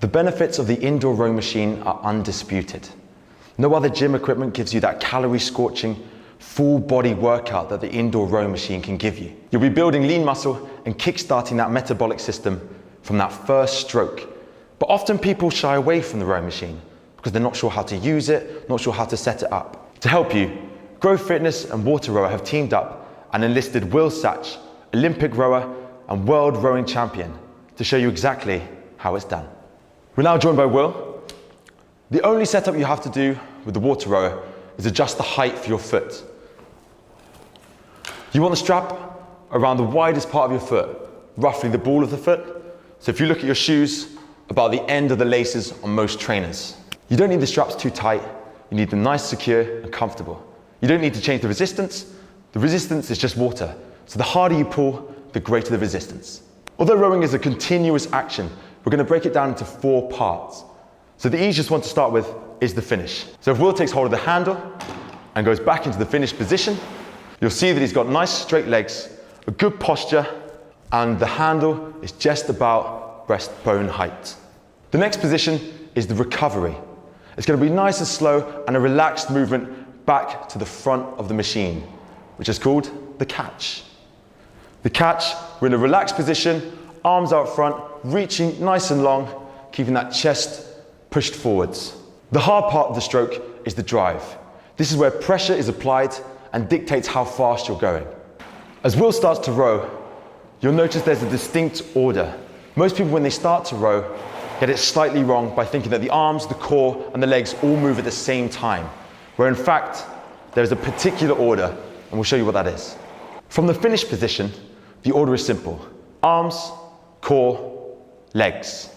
The benefits of the indoor rowing machine are undisputed. No other gym equipment gives you that calorie-scorching, full-body workout that the indoor rowing machine can give you. You'll be building lean muscle and kick-starting that metabolic system from that first stroke. But often people shy away from the rowing machine because they're not sure how to use it, not sure how to set it up. To help you, Grow Fitness and WaterRower have teamed up and enlisted Will Satch, Olympic rower and world rowing champion, to show you exactly how it's done. We're now joined by Will. The only setup you have to do with the WaterRower is adjust the height for your foot. You want the strap around the widest part of your foot, roughly the ball of the foot. So if you look at your shoes, about the end of the laces on most trainers. You don't need the straps too tight, you need them nice, secure and comfortable. You don't need to change the resistance. The resistance is just water. So the harder you pull, the greater the resistance. Although rowing is a continuous action, we're going to break it down into 4 parts. So the easiest one to start with is the finish. So if Will takes hold of the handle and goes back into the finished position, you'll see that he's got nice straight legs, a good posture, and the handle is just about breastbone height. The next position is the recovery. It's going to be nice and slow and a relaxed movement back to the front of the machine, which is called the catch. The catch, we're in a relaxed position, arms out front, reaching nice and long, keeping that chest pushed forwards. The hard part of the stroke is the drive. This is where pressure is applied and dictates how fast you're going. As Will starts to row, you'll notice there's a distinct order. Most people, when they start to row, get it slightly wrong by thinking that the arms, the core, and the legs all move at the same time, where in fact, there's a particular order, and we'll show you what that is. From the finished position, the order is simple. Arms, core, legs.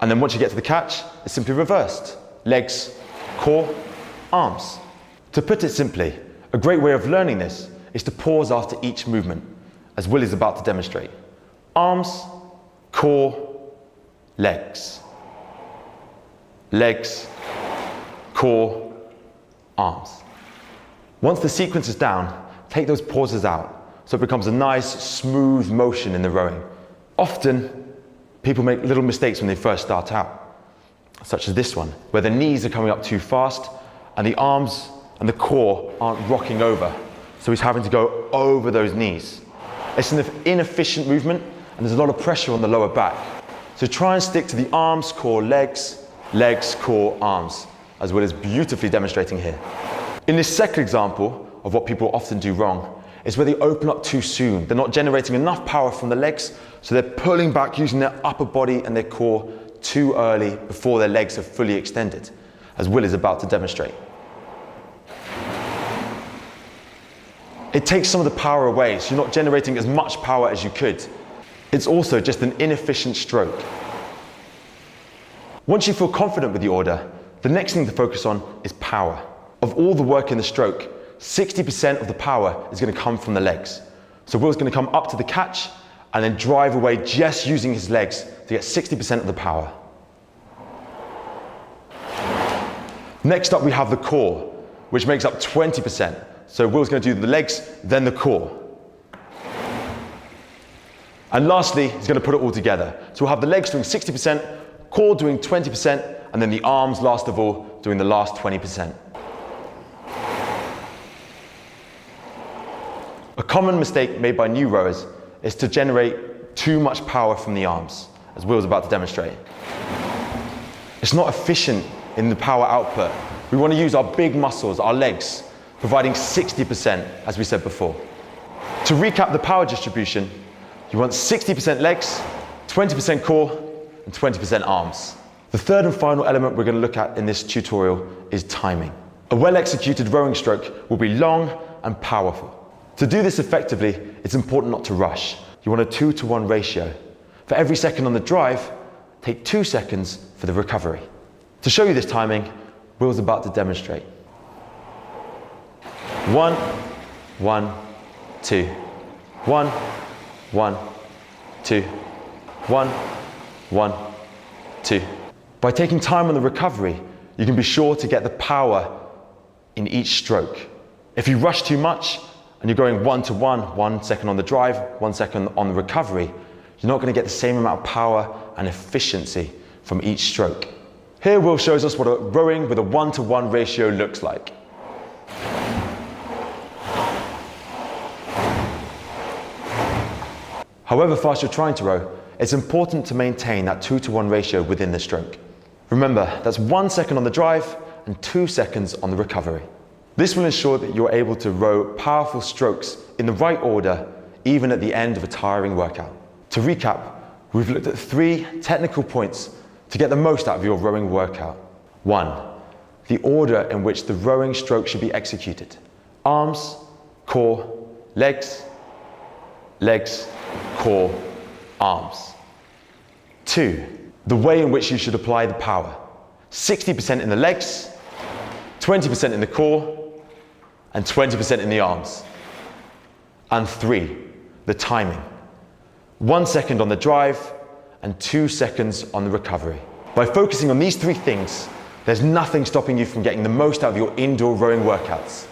And then once you get to the catch, it's simply reversed. Legs, core, arms. To put it simply, a great way of learning this is to pause after each movement, as Will is about to demonstrate. Arms, core, legs. Legs, core, arms. Once the sequence is down, take those pauses out so it becomes a nice, smooth motion in the rowing. Often, people make little mistakes when they first start out, such as this one, where the knees are coming up too fast and the arms and the core aren't rocking over. So he's having to go over those knees. It's an inefficient movement and there's a lot of pressure on the lower back. So try and stick to the arms, core, legs, legs, core, arms, as Will is beautifully demonstrating here. In this second example of what people often do wrong is where they open up too soon. They're not generating enough power from the legs, so they're pulling back using their upper body and their core too early before their legs are fully extended, as Will is about to demonstrate. It takes some of the power away, so you're not generating as much power as you could. It's also just an inefficient stroke. Once you feel confident with the order, the next thing to focus on is power. Of all the work in the stroke, 60% of the power is going to come from the legs. So Will's going to come up to the catch and then drive away just using his legs to get 60% of the power. Next up we have the core, which makes up 20%. So Will's going to do the legs, then the core. And lastly, he's going to put it all together. So we'll have the legs doing 60%, core doing 20%, and then the arms, last of all, doing the last 20%. A common mistake made by new rowers is to generate too much power from the arms, as Will's about to demonstrate. It's not efficient in the power output. We want to use our big muscles, our legs, providing 60%, as we said before. To recap the power distribution, you want 60% legs, 20% core, and 20% arms. The third and final element we're going to look at in this tutorial is timing. A well-executed rowing stroke will be long and powerful. To do this effectively, it's important not to rush. You want a 2-to-1 ratio. For every second on the drive, take 2 seconds for the recovery. To show you this timing, Will's about to demonstrate. 1, 1, 2. 1, 1, 2. 1, 1, 2. By taking time on the recovery, you can be sure to get the power in each stroke. If you rush too much, and you're going 1-to-1, 1 second on the drive, 1 second on the recovery, you're not going to get the same amount of power and efficiency from each stroke. Here Will shows us what a rowing with a 1-to-1 ratio looks like. However fast you're trying to row, it's important to maintain that 2-to-1 ratio within the stroke. Remember, that's 1 second on the drive and 2 seconds on the recovery. This will ensure that you're able to row powerful strokes in the right order, even at the end of a tiring workout. To recap, we've looked at 3 technical points to get the most out of your rowing workout. 1. The order in which the rowing stroke should be executed. Arms, core, legs, legs, core, arms. 2. The way in which you should apply the power. 60% in the legs, 20% in the core, and 20% in the arms. And 3. The timing. 1 second on the drive and 2 seconds on the recovery. By focusing on these 3 things, there's nothing stopping you from getting the most out of your indoor rowing workouts.